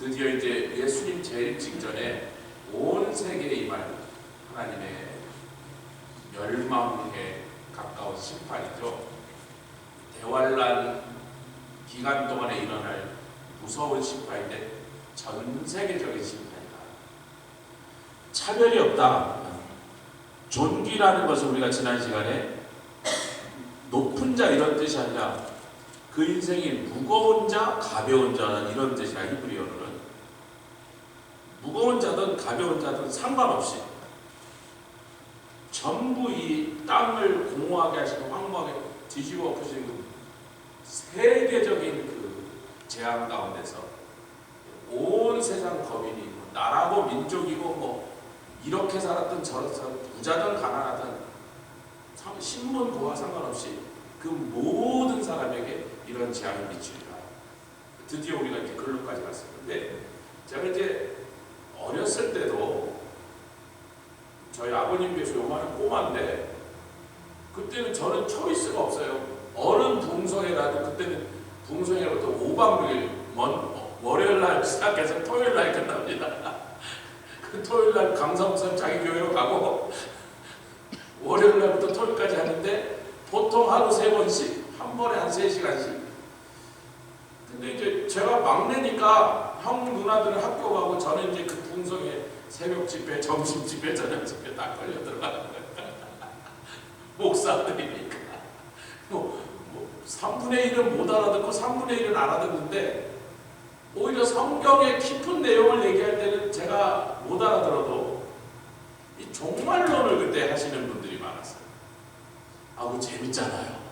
드디어 이제 예수님 재림 직전에 온 세계에 임할 하나님의 멸망에 가까운 심판이죠. 대환란 기간 동안에 일어날 무서운 심판인데 전 세계적인 심판이다. 차별이 없다. 존귀라는 것을 우리가 지난 시간에 높은 자 이런 뜻이 아니라 그 인생이 무거운 자, 가벼운 자 이런 뜻이야. 히브리어로는 무거운 자든 가벼운 자든 상관없이 전부 이 땅을 공허하게 하시고 황무하게 뒤집어 엎으시는 그 세계적인 그 재앙 가운데서 온 세상 거민이 뭐 나라고 민족이고 뭐 이렇게 살았든 저렇게 살았든 부자든 가난하든 신분 부와 상관없이 그 모든 사람에게 이런 재앙이 미치리라. 드디어 우리가 이렇게 글로까지 갔었는데 제가 이제 어렸을 때도 저희 아버님께서 요만한 꼬마인데 그때는 저는 초이스가 없어요. 어른 붕성이라도 그때는 붕성이라도 5박 6일 월요일날 시작해서 토요일날 끝납니다. 그 토요일날 강성선 자기 교회로 가고 월요일날부터 토요일까지 하는데 보통 하루 3번씩 한 번에 한 3시간씩. 근데 이제 제가 막내니까 형 누나들은 학교 가고 저는 이제 그 붕성에 새벽 집회, 점심 집회, 저녁 집회 딱 걸려 들어가는 거예요. 목사들이니까. 3분의 1은 못 알아듣고 3분의 1은 알아듣는데 오히려 성경의 깊은 내용을 얘기할 때는 제가 못 알아들어도 이 종말론을 그때 하시는 분들이 많았어요. 그거 재밌잖아요.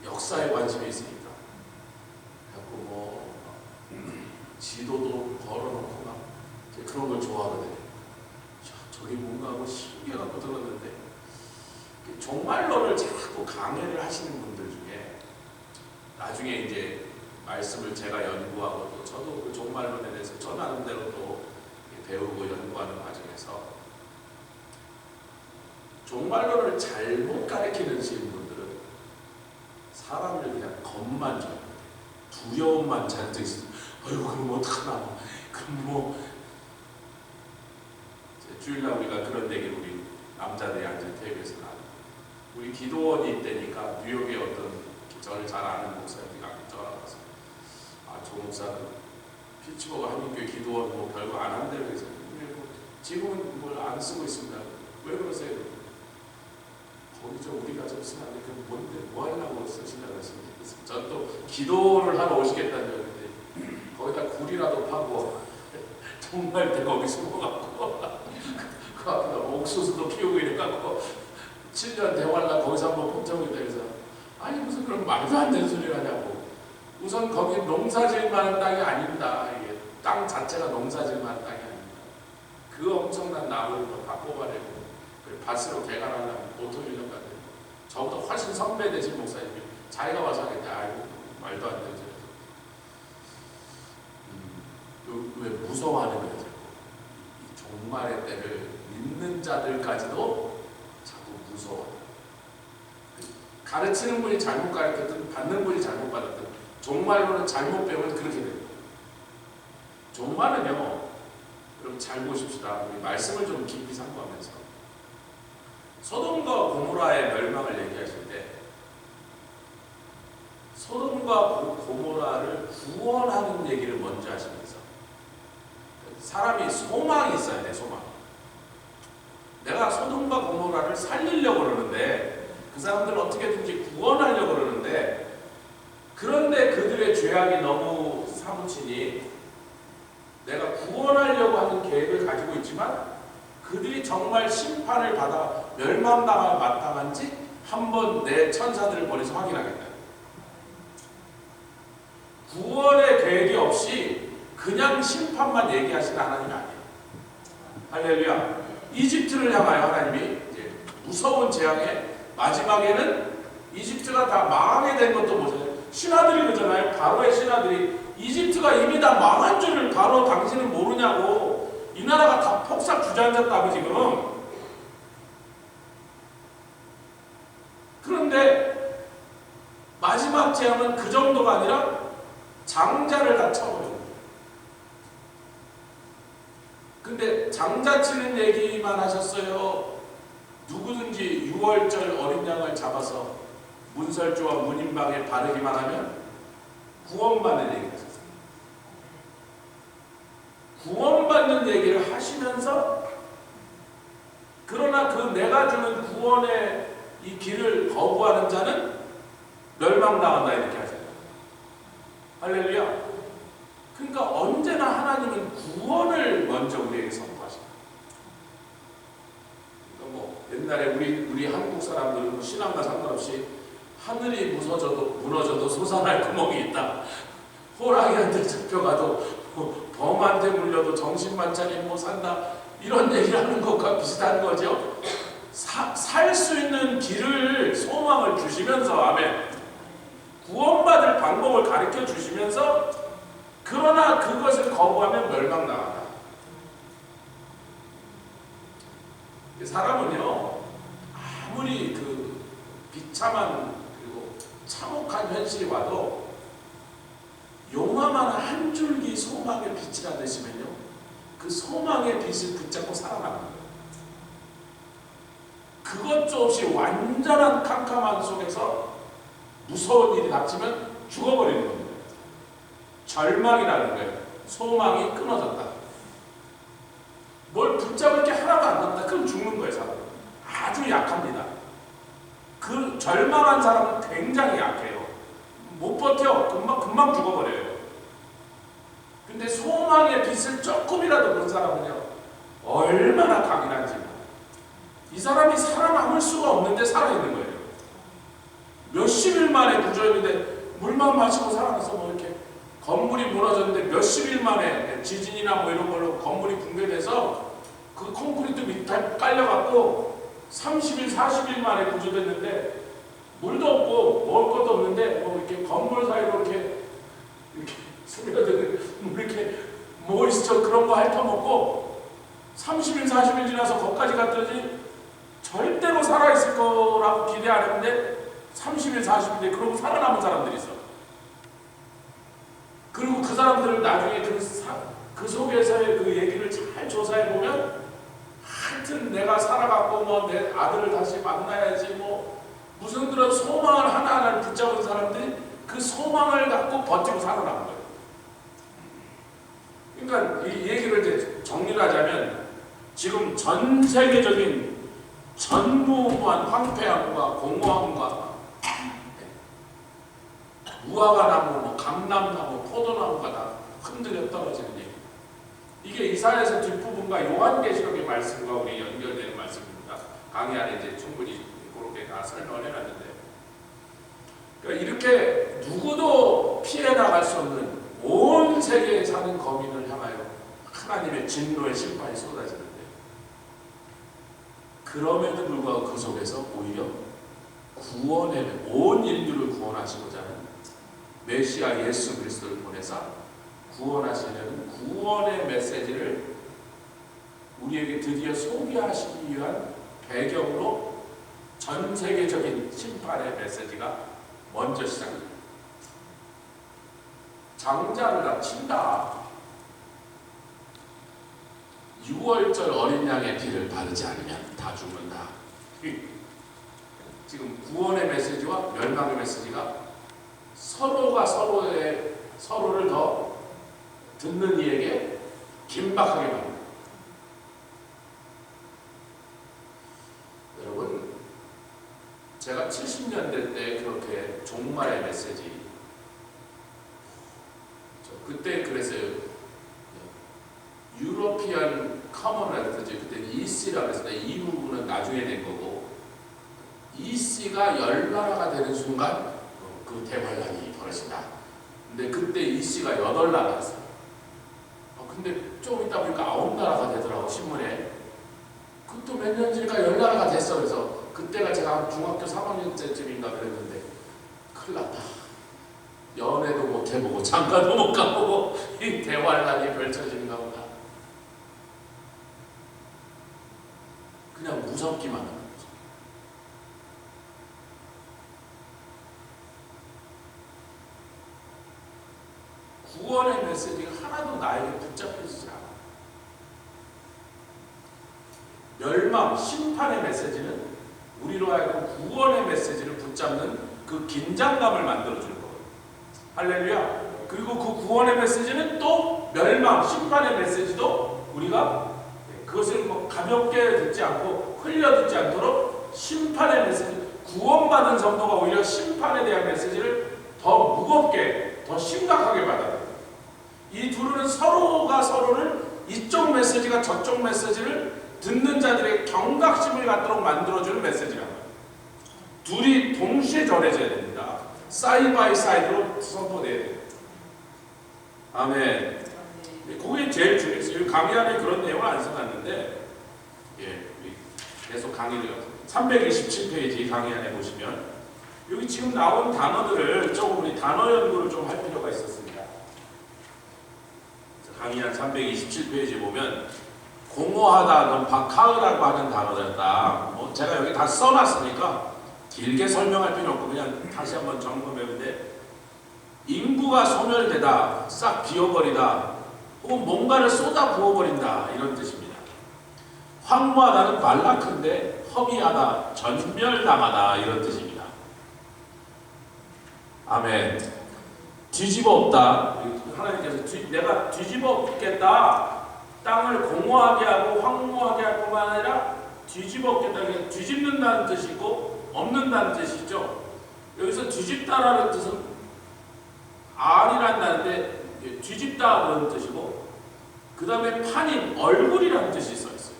역사에 관심이 있으니까. 그래갖고 뭐 지도도 걸어놓고 막 그런 걸 좋아하거든요. 저게 뭔가 하고 신기해갖고 들었는데 종말론을 자꾸 강의를 하시는 분들 중에 나중에 이제 말씀을 제가 연구하고 또 저도 그 종말론에 대해서 저 나름대로 또 배우고 연구하는 과정에서 종말론을 잘못 가르치는 분들은 사람을 그냥 겁만 줘요. 두려움만 잔뜩 있어. 그럼 어떡하나. 그럼 뭐 주일날 우리가 그런 얘기를 우리 남자들이 앉은 테이블에서 나누고 우리 기도원이 있다니까 뉴욕에 어떤 저를 잘 아는 목사님이 전화가서 조 목사는 피츠버그 한인교회 기도원 뭐 별거 안 한대요. 그래서 지금은 뭘 안 쓰고 있습니다. 왜 그러세요? 거기 좀 우리가 좀 쓰면 안 돼. 그럼 뭔데 뭐 하려고 쓰시려고 하시는지. 전 또 기도를 하러 오시겠다는 얘기인데 거기다 굴이라도 파고 정말 때 거기 숨어갖고 그 앞에다 옥수수도 키우고 이래갖고 7년 대환란 거기서 한번 품정이 돼서 아니 무슨 그런 말도 안 되는 소리를 하냐고. 우선 거기 농사질 만한 땅이 아닙니다. 이게 땅 자체가 농사질 만한 땅이 아닙니다. 그 엄청난 나무를 다 뽑아내고 밭으로 개간하려면 보통 1년 가야 되고 저보다 훨씬 선배 되신 목사님이 자기가 와서 하겠다. 아이고 말도 안 되죠. 왜 무서워하는 거예요? 이 종말의 때를 믿는 자들까지도 자꾸 무서워. 가르치는 분이 잘못 가르쳤든 받는 분이 잘못 받았든 종말로는 잘못 배우면 그렇게 됩니다. 종말은요, 여러분 잘 보십시다. 우리 말씀을 좀 깊이 상고하면서 소돔과 고모라의 멸망을 얘기하실 때 소돔과 고모라를 구원하는 얘기를 먼저 하시면서 사람이 소망이 있어야 돼. 소망. 내가 소돔과 고모라를 살리려고 그러는데 그 사람들을 어떻게든지 구원하려고 그러는데 그런데 그들의 죄악이 너무 사무치니 내가 구원하려고 하는 계획을 가지고 있지만 그들이 정말 심판을 받아 멸망당할 마땅한지 한번 내 천사들을 보내서 확인하겠다. 구원의 계획이 없이 그냥 심판만 얘기하시는 하나님이 아니에요. 할렐루야. 이집트를 향하여 하나님이 이제 무서운 재앙에 마지막에는 이집트가 다 망하게 된 것도 보세요. 신하들이 그러잖아요. 바로의 신하들이 이집트가 이미 다 망한 줄을 바로 당신은 모르냐고. 이 나라가 다 폭삭 주저앉았다고 지금. 그런데 마지막 재앙은 그 정도가 아니라 장자를 다 쳐버린 거예요. 근데 장자치는 얘기만 하셨어요? 누구든지 6월절 어린 양을 잡아서 문설주와 문인방에 바르기만 하면 구원받는 얘기를 하셨어요. 구원받는 얘기를 하시면서 그러나 그 내가 주는 구원의 이 길을 거부하는 자는 멸망당한다 이렇게 하잖아요. 할렐루야. 그러니까 언제나 하나님은 구원을 먼저 우리에게 선포하십니다. 그러니까 뭐 옛날에 우리 한국 사람들은 신앙과 상관없이 하늘이 무너져도 솟아날 구멍이 있다. 호랑이한테 잡혀가도 범한테 물려도 정신만찬이 못 산다. 이런 얘기를 하는 것과 비슷한 거죠. 살 수 있는 길을 소망을 주시면서 아멘. 구원받을 방법을 가르쳐 주시면서 그러나 그것을 거부하면 멸망당한다. 사람은요 아무리 그 비참한 그리고 참혹한 현실이 와도 용암 하나 한 줄기 소망의 빛이라 되시면요 그 소망의 빛을 붙잡고 살아나는 거예요. 그것도 없이 완전한 캄캄한 속에서 무서운 일이 닥치면 죽어버리는 겁니다. 절망이라는 거예요. 소망이 끊어졌다. 뭘 붙잡을 게 하나도 안 남다. 그럼 죽는 거예요. 사람은 아주 약합니다. 그 절망한 사람은 굉장히 약해요. 못 버텨. 금방 죽어버려요. 근데 소망의 빛을 조금이라도 본 사람은요 얼마나 강인한지. 이 사람이 살아남을 수가 없는데 살아있는 거예요. 몇십 일 만에 구조했는데 물만 마시고 살아나서 뭐 이렇게 건물이 무너졌는데 몇십 일 만에 지진이나 뭐 이런 걸로 건물이 붕괴돼서 그 콘크리트 밑에 깔려갖고 30일, 40일 만에 구조됐는데 물도 없고 먹을 것도 없는데 뭐 이렇게 건물 사이로 이렇게 스며드는 뭐 이렇게 모이스처 그런 거 핥아먹고 30일, 40일 지나서 거기까지 갔더니 절대로 살아있을 거라고 기대 안 했는데 30일, 40일에 그러고 살아남은 사람들이 있어. 그리고 그 사람들을 나중에 그 속에서의 그 얘기를 잘 조사해보면 하여튼 내가 살아갔고 뭐 내 아들을 다시 만나야지 뭐 무슨 그런 소망을 하나하나를 붙잡은 사람들이 그 소망을 갖고 버티고 살아남은 거예요. 그러니까 이 얘기를 이제 정리를 하자면 지금 전 세계적인 전무후무한 황폐함과 공허함과 무화과나무, 뭐 감람나무, 포도나무가 다 흔들려 떨어지는 얘기. 이게 이사야서 뒷부분과 요한계시록의 말씀과 우리 연결되는 말씀입니다. 강의 안에 이제 충분히 그렇게 다 설명을 해놨는데, 그러니까 이렇게 누구도 피해 나갈 수 없는 온 세계에 사는 거민을 향하여 하나님의 진노의 심판이 쏟아지는데, 그럼에도 불구하고 그 속에서 오히려 구원의 온 인류를 구원하시고자 하는 메시아 예수 그리스도를 보내사 구원하시려는 구원의 메시지를 우리에게 드디어 소개하시기 위한 배경으로 전 세계적인 심판의 메시지가 먼저 시작됩니다. 장자를 다 친다. 6월절 어린 양의 피를 바르지 않으면 다 죽는다. 지금 구원의 메시지와 멸망의 메시지가 서로가 서로를 더 듣는 이에게 긴박하게 말합니다. 여러분, 제가 70년대 때 그렇게 종말의 메시지, 그때 그랬어요. 유로피안 커먼웰스지, 그때 EC라고 했는데 EU는 나중에 된 거고, EC가 10나라가 되는 순간 그 대환란이 벌어진다. 근데 그때 EC가 8나라였어요. 근데 좀 있다 보니까 9나라가 되더라고, 신문에. 그것도 몇 년 지니까 10나라가 됐어. 그래서 그때가 제가 중학교 3학년째쯤인가 그랬는데 큰일 났다. 연애도 못 해보고 장가도 못 가보고 이 대환란이 펼쳐지는가 보다. 그냥 무섭기만 하는 거죠. 구원의 메시지가 하나도 나에게 붙잡혀지지 않아. 멸망, 심판의 메시지는 우리로 하여금 구원의 메시지를 붙잡는 그 긴장감을 만들어주는 거예요. 할렐루야. 그리고 그 구원의 메시지는 또 멸망, 심판의 메시지도 우리가 그것을 뭐 가볍게 듣지 않고 흘려 듣지 않도록 심판의 메시지, 구원받은 성도가 오히려 심판에 대한 메시지를 더 무겁게, 더 심각하게 받아들여요. 이 둘은 서로가 서로를 이쪽 메시지가 저쪽 메시지를 듣는 자들의 경각심을 갖도록 만들어주는 메시지란 말이에요. 둘이 동시에 전해져야 됩니다. 사이드 바이 사이드로 선포돼야 돼요. 아멘. 그게 제일 중요했어요. 강의 안에 그런 내용을 안 써놨는데, 계속 강의를 327페이지 강의 안에 보시면 여기 지금 나온 단어들을 조금 우리 단어 연구를 좀 할 필요가 있었습니다. 강의한 327페이지 보면 공허하다는 바카흐라고 하는 단어였다. 제가 여기 다 써놨으니까 길게 설명할 필요 없고 그냥 다시 한번 점검해보는데, 인구가 소멸되다, 싹 비워버리다, 혹은 뭔가를 쏟아 부어버린다, 이런 뜻입니다. 황무하다는 말라크인데 허비하다, 전멸당하다, 이런 뜻입니다. 아멘. 뒤집어 엎다. 하나님께서 내가 뒤집어 엎겠다. 땅을 공허하게 하고 황무하게 할 뿐만 아니라 뒤집어 엎겠다. 뒤집는다는 뜻이고 엎는다는 뜻이죠. 여기서 뒤집다라는 뜻은 알이란 단어인데 뒤집다 그런 뜻이고, 그 다음에 판임, 얼굴이라는 뜻이 써있어요.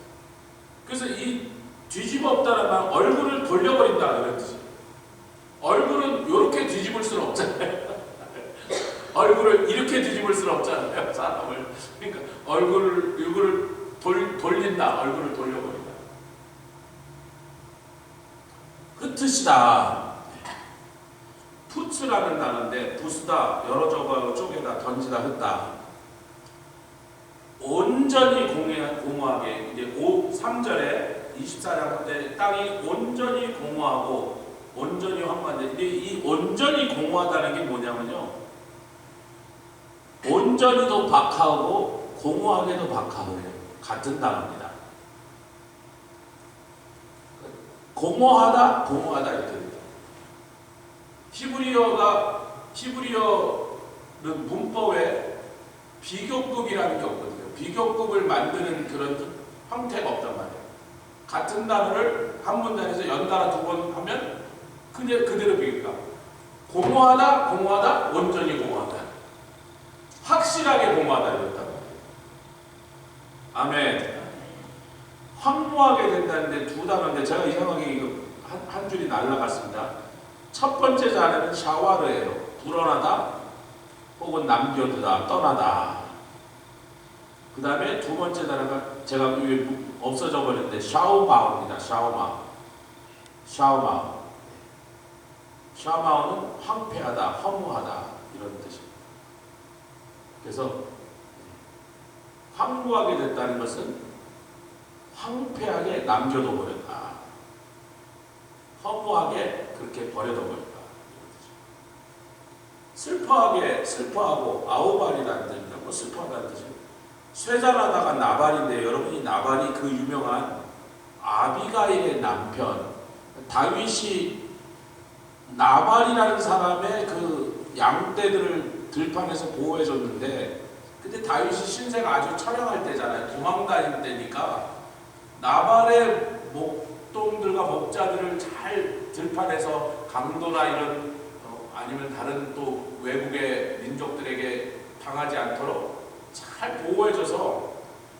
그래서 이 뒤집어 엎다라는 말은 얼굴을 돌려버린다 이런 뜻이에요. 얼굴은 이렇게 뒤집을 수는 없잖아요. 얼굴을 이렇게 뒤집을 수는 없잖아요, 사람을. 그러니까 얼굴을 돌린다, 얼굴을 돌려버린다. 흩으시다. 푸츠라는 단어인데 부수다, 여러 조각으로 쪼개다, 던지다, 흩다. 온전히 공허하게, 이제 3절에 24장 때 땅이 온전히 공허하고 온전히 황무한데, 이 온전히 공허하다는 게 뭐냐면요, 온전히도 박하고 공허하게도 박하고예요. 같은 단어입니다. 공허하다, 공허하다 이렇게 됩니다. 히브리어는 문법에 비교급이라는 게 없거든요. 비교급을 만드는 그런 형태가 없단 말이에요. 같은 단어를 한 문단에서 연달아 두 번 하면 그대로 비교가. 공허하다, 공허하다, 온전히 공허하다. 확실하게 공허하다 이랬단 말이에요. 아멘. 황무하게 된다는데 두 단어인데 제가 이상하게 이거 한 줄이 날라갔습니다. 첫 번째 단어는 샤와르예요. 불어나다 혹은 남겨두다, 떠나다. 그 다음에 두 번째 단어가 제가 없어져 버렸는데 샤오마우입니다. 샤오마우는 황폐하다, 허무하다 이런 뜻입니다. 그래서 황무하게 됐다는 것은 황폐하게 남겨둬 버렸다, 허무하게 그렇게 버려둬 버렸다. 슬퍼하고 아우발이라는 뜻입니다. 슬퍼하다는 뜻이에요. 쇠잔하다가 나발인데, 여러분이 나발이 그 유명한 아비가일의 남편, 다윗이 나발이라는 사람의 그 양떼들을 들판에서 보호해줬는데, 그때 다윗이 신세가 아주 처량할 때잖아요. 도망다닐 때니까 나발의 목동들과 목자들을 잘 들판에서 강도나 이런 아니면 다른 또 외국의 민족들에게 당하지 않도록 잘 보호해줘서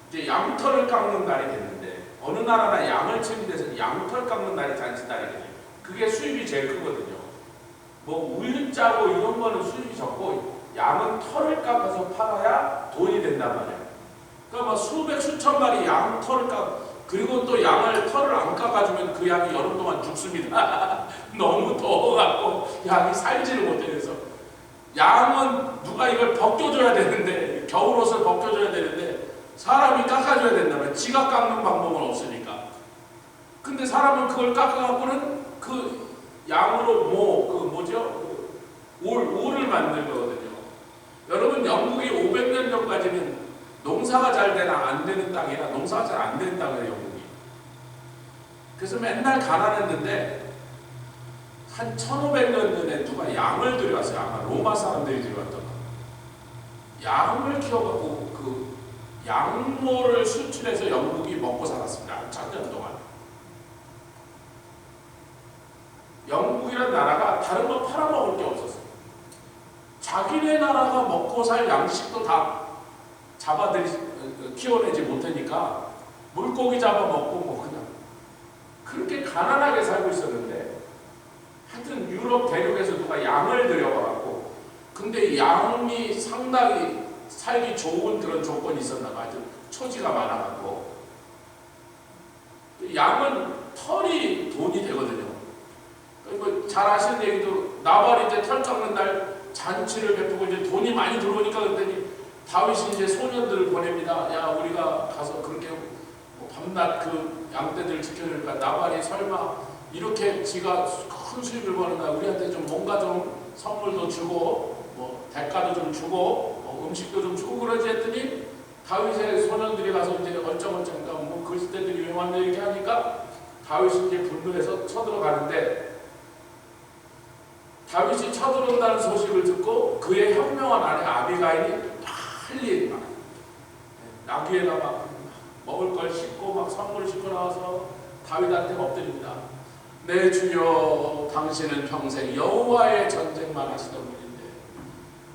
이제 양털을 깎는 날이 됐는데, 어느 나라나 양을 치는 데서는 양털 깎는 날이 잔치날이거든요. 그게 수입이 제일 크거든요. 뭐 우유 짜고 이런 거는 수입이 적고, 양은 털을 깎아서 팔아야 돈이 된단 말이에요. 그러니까 막 수백 수천 마리 양 털을 그리고 또 양을 털을 안 깎아주면 그 양이 여름 동안 죽습니다. 너무 더워갖고 양이 살지를 못해서. 양은 누가 이걸 벗겨줘야 되는데, 겨울옷을 벗겨줘야 되는데 사람이 깎아줘야 된다면 지가 깎는 방법은 없으니까. 근데 사람은 그걸 깎아갖고는 그 양으로 울을 만든 거거든요. 여러분, 영국이 500년 전까지는 농사가 잘 되나 안 되는 땅이라, 농사가 잘 안 되는 땅이에요, 영국이. 그래서 맨날 가난했는데 한 1500년 전에 누가 양을 들여왔어요. 아마 로마 사람들이 들여왔던 거. 양을 키워갖고 그 양모를 수출해서 영국이 먹고 살았습니다. 1000년 동안. 영국이라는 나라가 다른 거 팔아먹을 게 없었어요. 자기네 나라가 먹고 살 양식도 다 키워내지 못하니까 물고기 잡아먹고 뭐 그냥 그렇게 가난하게 살고 있었는데, 하여튼 유럽 대륙에서 누가 양을 들여와갖고, 근데 양이 상당히 살기 좋은 그런 조건이 있었나 봐요. 하여튼 초지가 많아갖고, 양은 털이 돈이 되거든요. 그리고 잘 아시는 얘기도, 나발이 이제 털 깎는 날 잔치를 베푸고 이제 돈이 많이 들어오니까 그랬더니 다윗이 이제 소년들을 보냅니다. 야, 우리가 가서 그렇게 밤낮 그 양떼들을 지켜주니까 나발이 설마 이렇게 지가 큰 수익을 버는 날 우리한테 좀 뭔가 좀 선물도 주고 뭐 대가도 좀 주고 음식도 좀 주고 그러지 했더니, 다윗의 소년들이 가서 이제 얼쩡얼쩡 뭐 그리스도들이 왜 왔냐 이렇게 하니까 다윗이 이제 분노해서 쳐들어가는데, 다윗이 쳐들어온다는 소식을 듣고 그의 현명한 아내 아비가일이 빨리 막 나귀에다 막 먹을 걸 싣고 막 선물을 싣고 나와서 다윗한테 엎드립니다. 내 주여, 당신은 평생 여호와의 전쟁만 하시던 분인데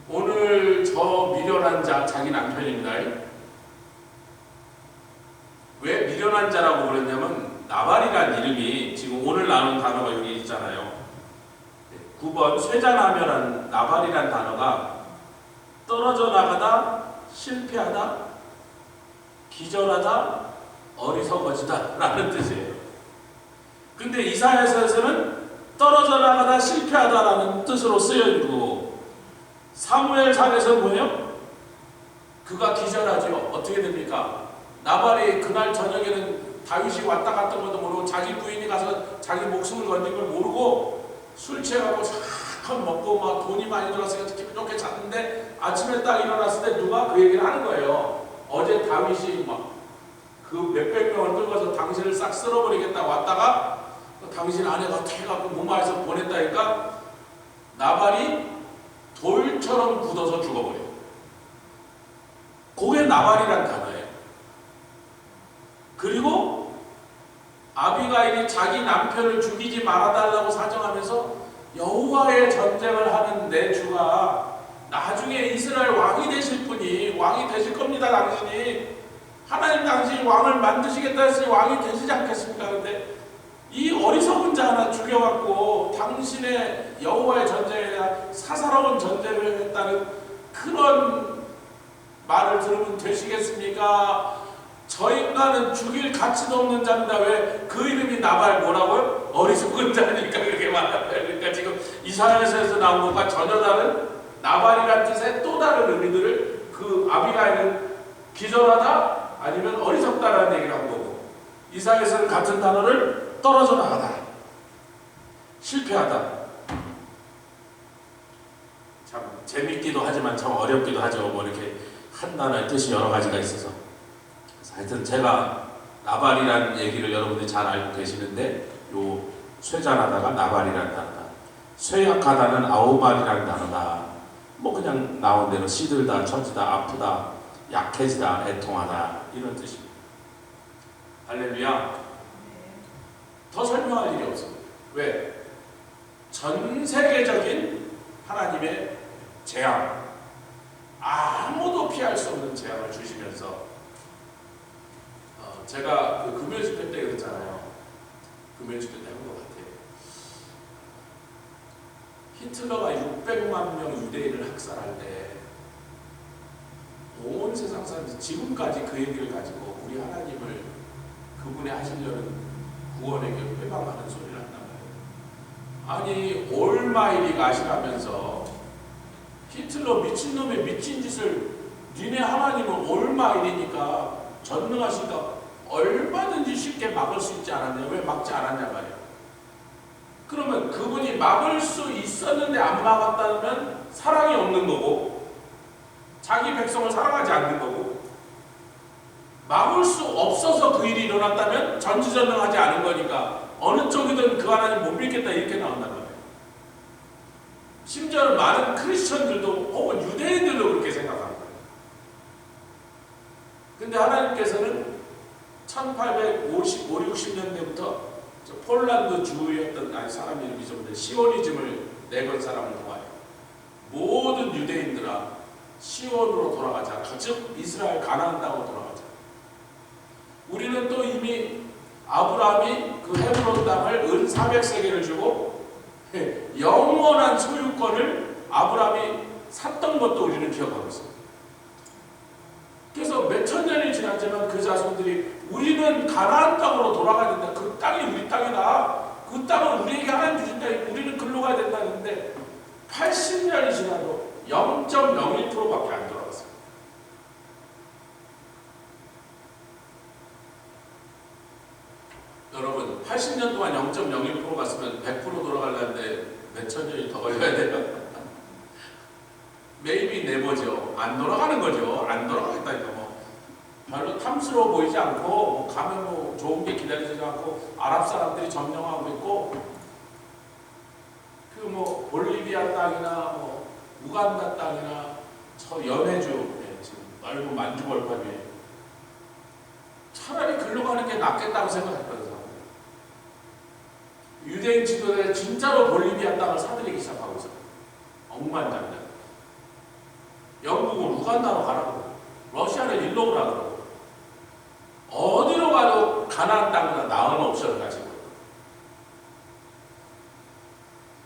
오늘 저 미련한 자, 자기 남편입니다. 왜 미련한 자라고 그랬냐면, 나발이란 이름이 지금 오늘 나눈 단어가 여기 있잖아요. 9번 쇠잔하며라는 나발이란 단어가 떨어져 나가다, 실패하다, 기절하다, 어리석어지다 라는 뜻이에요. 근데 이사야서에서는 떨어져 나가다, 실패하다 라는 뜻으로 쓰여있고, 사무엘상에서 뭐예요? 그가 기절하죠. 어떻게 됩니까? 나발이 그날 저녁에는 다윗이 왔다 갔던 것도 모르고 자기 부인이 가서 자기 목숨을 건진 걸 모르고 술 취해갖고 싹 먹고 막 돈이 많이 들어갔으니까 기분 좋게 잤는데, 아침에 딱 일어났을 때 누가 그 얘기를 하는 거예요. 어제 다윗이 막 그 몇백 명을 끌고서 당신을 싹 쓸어버리겠다 왔다가 당신 아내가 어떻게 해갖고 무마해서 보냈다니까 나발이 돌처럼 굳어서 죽어버려요. 그게 나발이란 단어예요. 그리고 아비가일이 자기 남편을 죽이지 말아달라고 사정하면서 여호와의 전쟁을 하는 내 주가 나중에 이스라엘 왕이 되실 분이, 왕이 되실 겁니다. 당신이 하나님 당신이 왕을 만드시겠다 했으니 왕이 되시지 않겠습니까? 그런데 이 어리석은 자 하나 죽여갖고 당신의 여호와의 전쟁에 대한 사사로운 전쟁을 했다는 그런 말을 들으면 되시겠습니까? 저 인간은 죽일 가치도 없는 자입니다. 왜 그 이름이 나발 뭐라고요? 어리석은 자니까 그렇게 말합니다. 그러니까 지금 이사야서에서 나온 것과 전혀 다른 나발이란 뜻의 또 다른 의미들을 그 아비가일은 기절하다 아니면 어리석다라는 얘기를 한 거고, 이사야서는 같은 단어를 떨어져 나가다, 실패하다. 참 재밌기도 하지만 참 어렵기도 하죠. 뭐 이렇게 한 단어의 뜻이 여러 가지가 있어서. 하여튼 제가 나발이라는 얘기를 여러분들이 잘 알고 계시는데, 요 쇠잔하다가 나발이라는 단어다. 쇠약하다는 아우말이라는 단어다. 뭐 그냥 나온 대로 시들다, 처지다, 아프다, 약해지다, 애통하다 이런 뜻입니다. 할렐루야. 더 설명할 일이 없습니다. 왜? 전 세계적인 하나님의 재앙, 아무도 피할 수 없는 재앙을 주시면서, 제가 그 금요집회 때 그랬잖아요. 금요집회 때 한 것 같아요. 히틀러가 600만 명 유대인을 학살할 때 온 세상 사람들이 지금까지 그 얘기를 가지고 우리 하나님을, 그분의 하시려는 구원의 길 회방하는 소리를 한단 말이에요. 아니 올마이리가 하시라면서 히틀러 미친놈의 미친 짓을, 니네 하나님은 올마이리니까 전능하시니까 얼마든지 쉽게 막을 수 있지 않았냐, 왜 막지 않았냐 말이에요. 그러면 그분이 막을 수 있었는데 안 막았다면 사랑이 없는 거고, 자기 백성을 사랑하지 않는 거고, 막을 수 없어서 그 일이 일어났다면 전지전능하지 않은 거니까 어느 쪽이든 그 하나님 못 믿겠다 이렇게 나온단 말이에요. 심지어 많은 크리스천들도 혹은 유대인들도 그렇게 생각합니다. 근데 하나님께서는 1850, 60년대부터 폴란드 주였던 사람 이름이 좀 시오니즘을 내건 사람을 통하여 모든 유대인들아 시온으로 돌아가자. 즉 이스라엘 가나안 땅으로 돌아가자. 우리는 또 이미 아브라함이 그 헤브론 땅을 은 400세겔을 주고 영원한 소유권을 아브라함이 샀던 것도 우리는 기억하고 있습니다. 그래서 몇천 년이 지났지만 그 자손들이 우리는 가나안 땅으로 돌아가야 된다. 그 땅이 우리 땅이다. 그 땅은 우리에게 하나님 주신 땅이 우리는 글로 가야 된다는데 80년이 지나도 0.01%밖에 안 돌아갔어요. 여러분 80년 동안 0.01% 갔으면 100% 돌아가려는데 몇천 년이 더 걸려야 돼요. Maybe never죠. 안 돌아가는 거죠. 안 돌아가겠다니까 뭐 별로 탐스러워 보이지 않고 뭐 가면 뭐 좋은 게 기다리지 않고 아랍 사람들이 점령하고 있고 그 뭐 볼리비아 땅이나 뭐 우간다 땅이나 저 연해주 지금 넓은 만주 벌판 위에 차라리 글로 가는 게 낫겠다고 생각했거든 사람들. 유대인 지도자들 진짜로 볼리비아 땅을 사들이기 시작하고 있어요. 억만장자. 영국은 우간다로 가라고, 러시아는 일로 가라고. 어디로 가도 가나안 땅보다 나은 옵션을 가지고.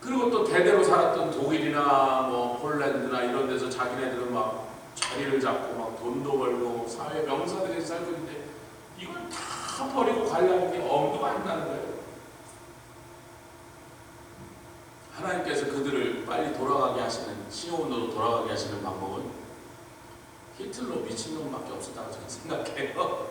그리고 또 대대로 살았던 독일이나 뭐 폴란드나 이런 데서 자기네들은 막 자리를 잡고 막 돈도 벌고 사회 명사들이 살고 있는데 이걸 다 버리고 가려는 게 엄두가 안 나는 거예요. 하나님께서 그들을 빨리 돌아가게 하시는, 시온으로 돌아가게 하시는 방법은 히틀러 미친놈밖에 없었다고 저는 생각해요.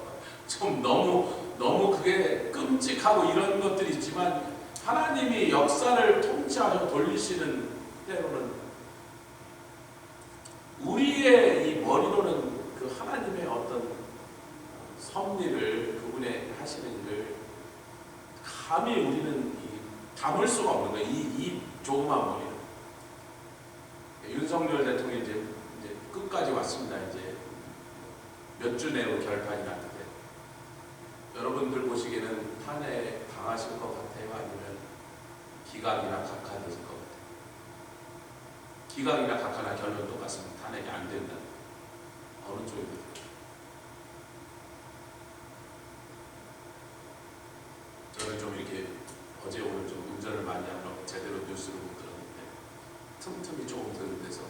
좀 너무 그게 끔찍하고 이런 것들이 있지만 하나님이 역사를 통치하여 돌리시는 때로는 우리의 이 머리로는 그 하나님의 어떤 섭리를 그분의 하시는 일을 감히 우리는 담을 수가 없는 거예요. 이 조그만 머리는. 윤석열 대통령이 이제 끝까지 왔습니다. 이제 몇 주 내로 결판이 났는데 여러분들 보시기에는 탄핵 당하실 것 같아요? 아니면 기각이나 각하되실 것 같아요? 기각이나 각하나 결론 똑같습니다. 탄핵이 안 된다. 어느 쪽입니까? 저는 좀 이렇게 어제 오늘 좀 운전을 많이 하느라고 제대로 뉴스를 못 들었는데 틈틈이 조금 들은 데서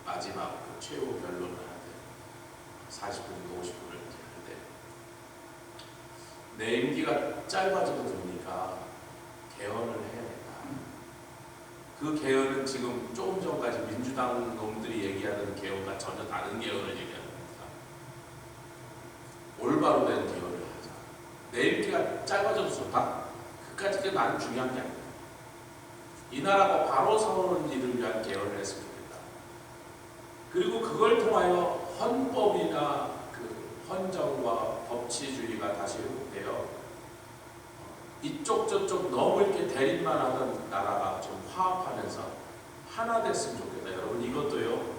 마지막 그 최후 변론을 하는데 40분인가 50분을 이렇게 하는데 내 임기가 짧아져도 됩니까? 개헌을 해야겠다. 그 개헌은 지금 조금 전까지 민주당 놈들이 얘기하는 개헌과 전혀 다른 개헌을 얘기하는 겁니다. 올바로 된 개헌을 하자. 내 임기가 짧아져도 좋다. 그까짓 나는 중요한 게 아니다. 이 나라가 바로 서오는 일을 위한 개헌을 했으면 좋겠다. 그리고 그걸 통하여 헌법이나 그 헌정과 법치주의가 다시 회복되어 이쪽 저쪽 너무 이렇게 대립만 하던 나라가 좀 화합하면서 하나 됐으면 좋겠다. 여러분 이것도요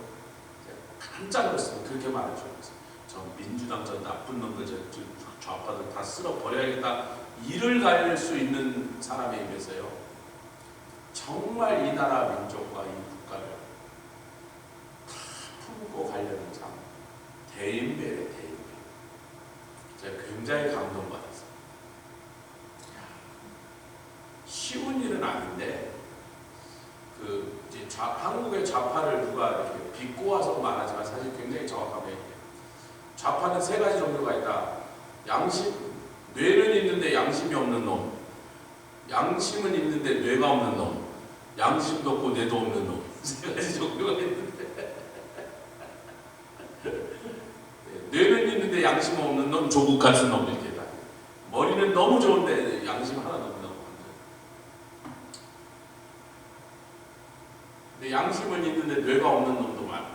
깜짝 놀랐어요. 그렇게 말해주면서 저 민주당 저 나쁜 놈들 저 좌파들 다 쓸어 버려야겠다. 이를 갈릴 수 있는 사람에 비해서요 정말 이 나라 민족과 이 국가를 다 품고 가려는 참 대인배래 대인배. 제가 굉장히 감동받았어요. 쉬운 일은 아닌데 그 이제 한국의 좌파를 누가 이렇게 비꼬아서 말하지만 사실 굉장히 정확하게 얘기해요. 좌파는 세 가지 종류가 있다. 양심, 뇌는 있는데 양심이 없는 놈, 양심은 있는데 뇌가 없는 놈, 양심도 없고 뇌도 없는 놈. 세 가지 종류가 있는데 뇌는 있는데 양심 없는 놈, 조국 같은 놈 이렇게 다. 머리는 너무 좋은데 양심 하나도 없는 놈. 근데 양심은 있는데 뇌가 없는 놈도 많아.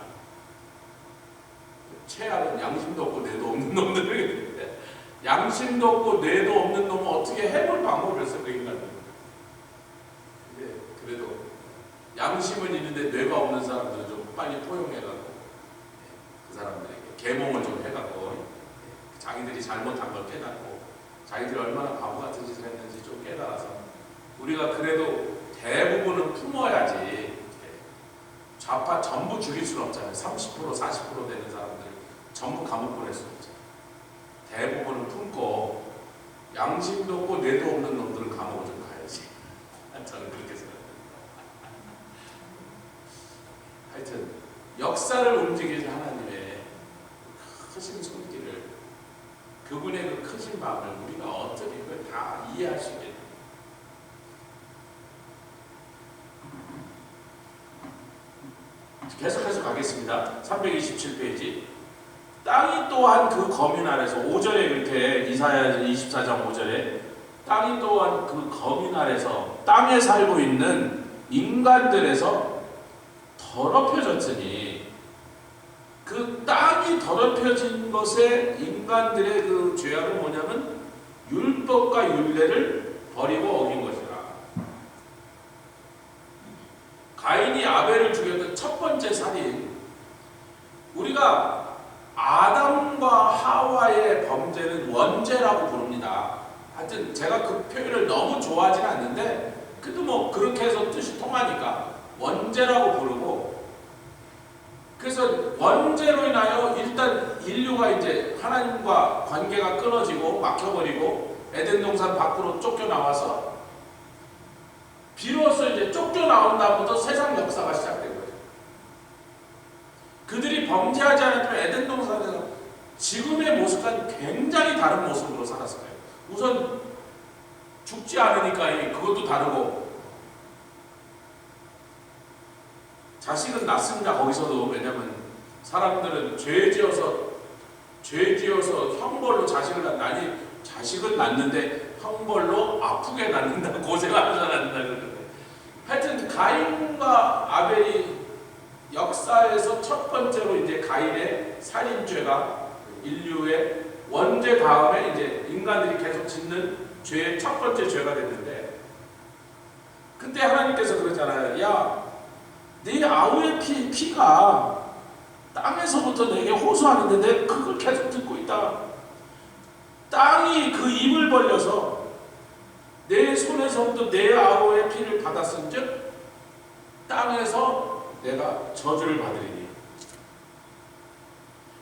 최악은 양심도 없고 뇌도 없는 놈들. 양심도 없고 뇌도 없는 놈은 어떻게 해볼 방법을 했어 그 인간은. 근데 그래도 양심은 있는데 뇌가 없는 사람들은 좀 빨리 포용해가고 그 사람들에게 계몽을 좀 해갖고 자기들이 잘못한 걸 깨닫고 자기들이 얼마나 바보 같은 짓을 했는지 좀 깨달아서 우리가 그래도 대부분은 품어야지. 좌파 전부 죽일 수는 없잖아요. 30% 40% 되는 사람들 전부 감옥 보낼 수 없잖아요. 대부분은 품고 양심도 없고 뇌도 없는 놈들은 감옥을 좀 가야지. 저는 그렇게 생각합니다. 하여튼 역사를 움직이는 하나님의 크신 손길을, 그분의 그 크신 마음을 우리가 어떻게 그걸 다 이해할 수 있겠냐. 계속해서 가겠습니다. 327페이지. 땅이 또한 그 거민 아래서 5절에 그렇게 이사야 24장 5절에 땅이 또한 그 거민 아래서 땅에 살고 있는 인간들에서 더럽혀졌으니 그 땅이 더럽혀진 것에 인간들의 그 죄악은 뭐냐면 율법과 율례를 버리고 어긴 것이라. 가인이 아벨을 죽였던 첫 번째 살인, 우리가 아담과 하와의 범죄는 원죄라고 부릅니다. 하여튼 제가 그 표현을 너무 좋아하지는 않는데 그래도 뭐 그렇게 해서 뜻이 통하니까 원죄라고 부르고, 그래서 원죄로 인하여 일단 인류가 이제 하나님과 관계가 끊어지고 막혀버리고 에덴 동산 밖으로 쫓겨나와서 비로소 이제 쫓겨나온 다음부터 세상 역사가 시작된 거예요. 그들이 범죄하지 않았다면 에덴 동산에서 지금의 모습과는 굉장히 다른 모습으로 살았을 거예요. 우선 죽지 않으니까 그것도 다르고, 자식은 낳습니다. 거기서도. 왜냐면 사람들은 죄 지어서 형벌로 자식을 낳나니, 자식은 낳는데 형벌로 아프게 낳는다, 고생하면서 낳는다. 하여튼 가인과 아벨이 역사에서 첫 번째로 이제 가인의 살인죄가 인류의 원죄 다음에 이제 인간들이 계속 짓는 죄의 첫 번째 죄가 됐는데, 그때 하나님께서 그러잖아요. 야, 네 아우의 피가 땅에서부터 내게 호소하는데 내가 그걸 계속 듣고 있다. 땅이 그 입을 벌려서 내 손에서부터 내 아우의 피를 받았은즉 땅에서 내가 저주를 받으리니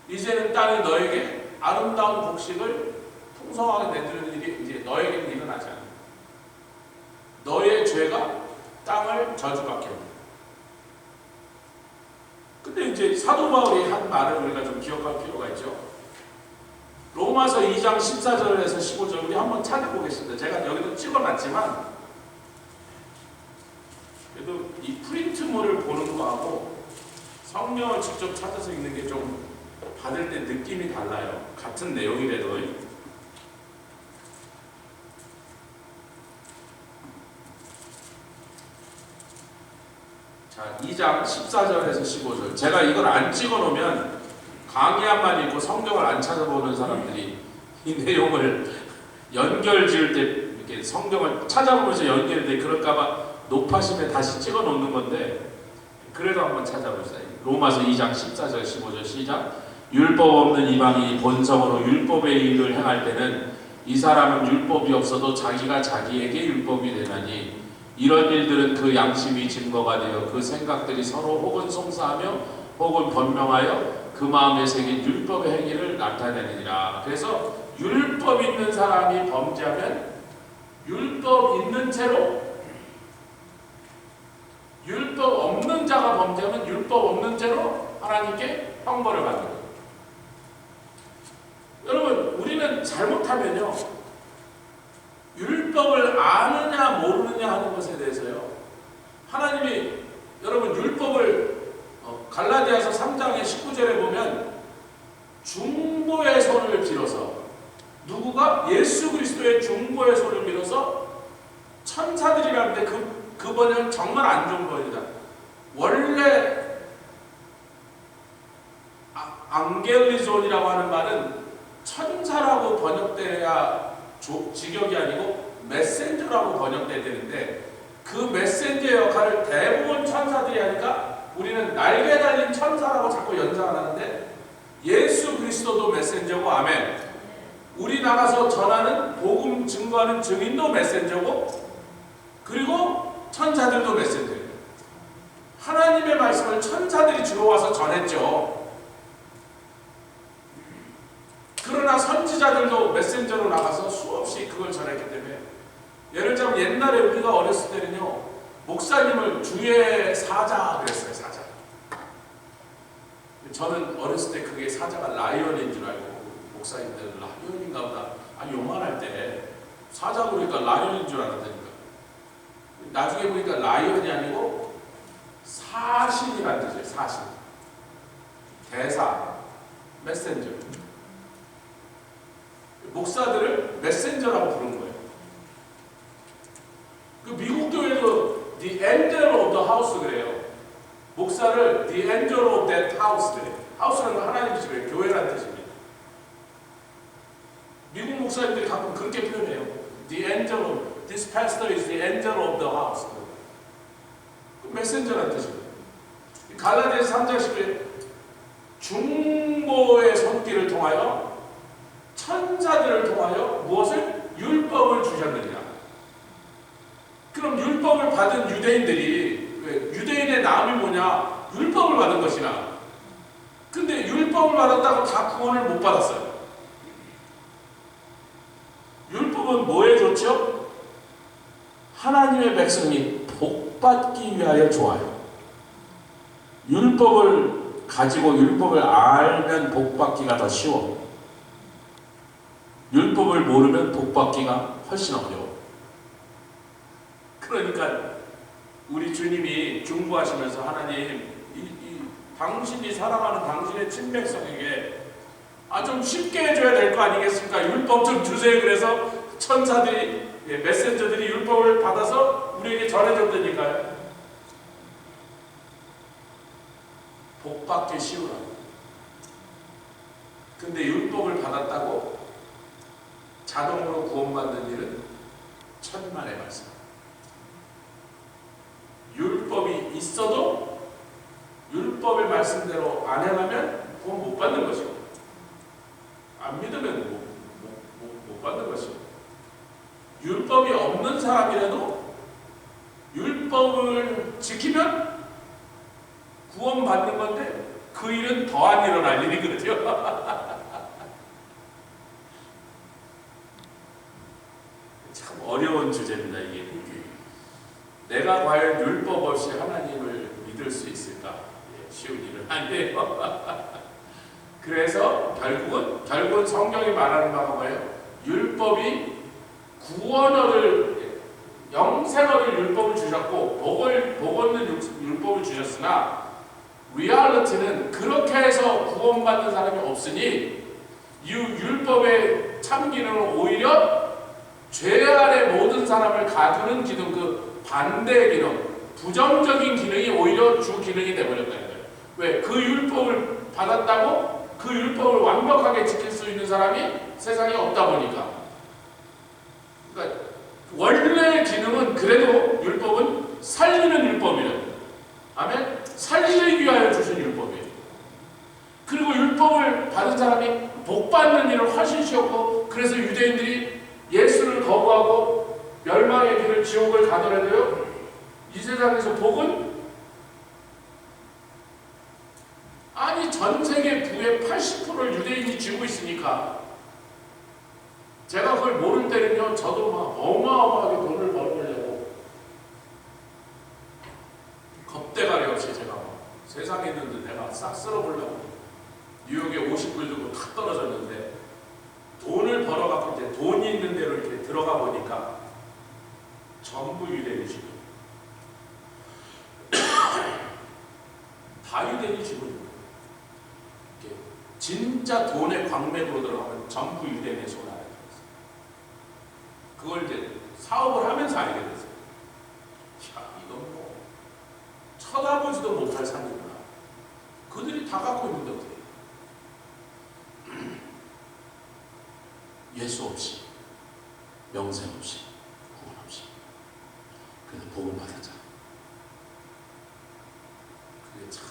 이제는 땅이 너에게 아름다운 복식을 풍성하게 내주는 일이 이제 너에게는 일어나지 않아. 너의 죄가 땅을 저주받게 합니다. 근데 이제 사도 바울이 한 말을 우리가 좀 기억할 필요가 있죠. 로마서 2장 14절에서 15절 우리 한번 찾아보겠습니다. 제가 여기도 찍어놨지만 그래도 이 프린트물을 보는 거하고 성경을 직접 찾아서 읽는 게 좀 받을 때 느낌이 달라요. 같은 내용이라도. 자, 2장 14절에서 15절. 제가 이걸 안 찍어놓으면 강의안만 읽고 성경을 안 찾아보는 사람들이 이 내용을 연결 지을 때 이렇게 성경을 찾아보면서 연결돼 그럴까봐 높아심에 다시 찍어놓는 건데, 그래도 한번 찾아보시다. 로마서 2장 14절 15절 시작. 율법 없는 이방인이 본성으로 율법의 일을 행할 때는 이 사람은 율법이 없어도 자기가 자기에게 율법이 되나니 이런 일들은 그 양심이 증거가 되어 그 생각들이 서로 혹은 송사하며 혹은 번명하여 그 마음에 새긴 율법의 행위를 나타내느니라. 그래서 율법 있는 사람이 범죄하면 율법 있는 채로, 율법 없는 자가 범죄하면 율법 없는 채로 하나님께 형벌을 받는 거예요. 여러분, 우리는 잘못하면요, 율법을 아느냐 모르느냐 하는 것에 대해서요, 하나님이 여러분 율법을 갈라디아서 3장의 19절에 보면 중보의 손을 빌어서, 누구가? 예수 그리스도의 중보의 손을 빌어서 천사들이라는데 그 번역은 정말 안 좋은 번이다. 원래 앙겔리존이라고 하는 말은 천사라고 번역돼야 직역이 아니고 메신저라고 번역돼야 되는데 그 메신저 역할을 대부분 천사들이 하니까 우리는 날개 달린 천사라고 자꾸 연상하는데 예수 그리스도도 메신저고 아멘. 우리 나가서 전하는 복음 증거하는 증인도 메신저고 그리고 천사들도 메신저예요. 하나님의 말씀을 천사들이 주로 와서 전했죠. 그러나 선지자들도 메신저로 나가서 수없이 그걸 전했기 때문에 예를 들자면 옛날에 우리가 어렸을 때는요 목사님을 주의 사자 그랬어요. 사자. 저는 어렸을 때 그게 사자가 라이언인 줄 알고 목사님들 라이언인가 보다 요만할 때 사자 보니까 라이언인 줄 알았다니까. 나중에 보니까 라이언이 아니고 사신이라는 뜻이에요. 사신. 대사. 메신저. 목사들을 메신저라고 부르는 거예요. 그 미국 교회도 The Angel of the House 그래요. 목사를 The Angel of that House 그래요. 하우스라는 건 하나님 집이에요. 교회라는 뜻입니다. 미국 목사님들이 가끔 그렇게 표현해요. The Angel of, this pastor is the Angel of the House. 그 메신저라는 뜻입니다. 갈라디아서 3장 10절 중보의 손길을 통하여 천사들을 통하여 무엇을? 율법을 주셨느냐. 그럼 율법을 받은 유대인들이 유대인의 나음이 뭐냐? 율법을 받은 것이나. 근데 율법을 받았다고 다 구원을 못 받았어요. 율법은 뭐에 좋죠? 하나님의 백성이 복받기 위하여 좋아요. 율법을 가지고 율법을 알면 복받기가 더 쉬워. 율법을 모르면 복받기가 훨씬 어려워. 그러니까 우리 주님이 중보하시면서 하나님 당신이 사랑하는 당신의 친백성에게 좀 쉽게 해줘야 될 거 아니겠습니까? 율법 좀 주세요. 그래서 천사들이 메신저들이 율법을 받아서 우리에게 전해줬다니까요. 복받기 쉬우라고. 근데 율법을 받았다고 자동으로 구원받는 일은 천만의 말씀. 율법이 있어도 율법의 말씀대로 안 행하면 구원 못 받는 것이고 안 믿으면 못 받는 것이고 율법이 없는 사람이라도 율법을 지키면 구원받는 건데 그 일은 더 안 일어날 일이거든요. 참 어려운 주제입니다. 이게 내가 과연 율법 없이 하나님을 믿을 수 있을까? 쉬운 일은 아니에요. 그래서 결국은 성경이 말하는 바가 뭐예요? 율법이 구원어를 영생어를 율법을 주셨고 복 얻는 율법을 주셨으나 리얼리티는 그렇게 해서 구원받는 사람이 없으니 이 율법의 참기능은 오히려 죄 아래 모든 사람을 가두는 기능, 그 반대의 기능, 부정적인 기능이 오히려 주 기능이 되어버렸다는 거예요. 왜? 그 율법을 받았다고 그 율법을 완벽하게 지킬 수 있는 사람이 세상에 없다 보니까. 그러니까 원래의 기능은 그래도 율법은 살리는 율법이에요. 아멘? 살리기 위하여 주신 율법이에요. 그리고 율법을 받은 사람이 복받는 일을 훨씬 쉬웠고, 그래서 유대인들이 예수를 거부하고 멸망의 길을 지옥을 가더라도요, 이 세상에서 복은 전 세계 부의 80%를 유대인이 쥐고 있으니까 제가 그걸 모를 때는요, 저도 막 어마어마하게 돈을 벌으려고 겁대가리 없이 제가 막 세상에 있는데 내가 싹 쓸어보려고 뉴욕에 50불 주고 탁 떨어졌는데, 돈을 벌어갖고 이제 돈이 있는 데로 이렇게 들어가 보니까 전부 유대인이시고 다 유대인이시고, 진짜 돈의 광맥으로 들어가면 전부 유대인의 손 안에 들어있어요. 그걸 이제 사업을 하면서 알게 됐어요. 야, 이건 뭐 쳐다보지도 못할 산이구나. 그들이 다 갖고 있는데 어떻게? 예수 없이, 명생 없이, 구원 없이. 그래서 복을 받았잖아. 그게 참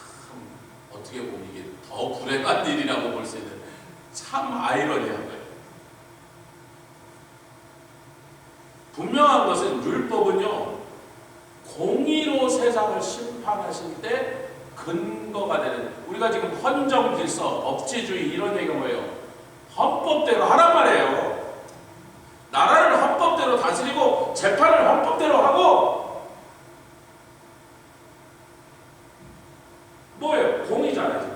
어떻게 보면 이게 더 불행한 일이라고 볼 수 있는 참 아이러니한 거예요. 분명한 것은 율법은요, 공의로 세상을 심판하실 때 근거가 되는, 우리가 지금 헌정 질서, 법치주의 이런 얘기가 뭐예요? 헌법대로 하란 말이에요. 나라를 헌법대로 다스리고 재판을 헌법대로 하고, 뭐예요? 공의잖아요.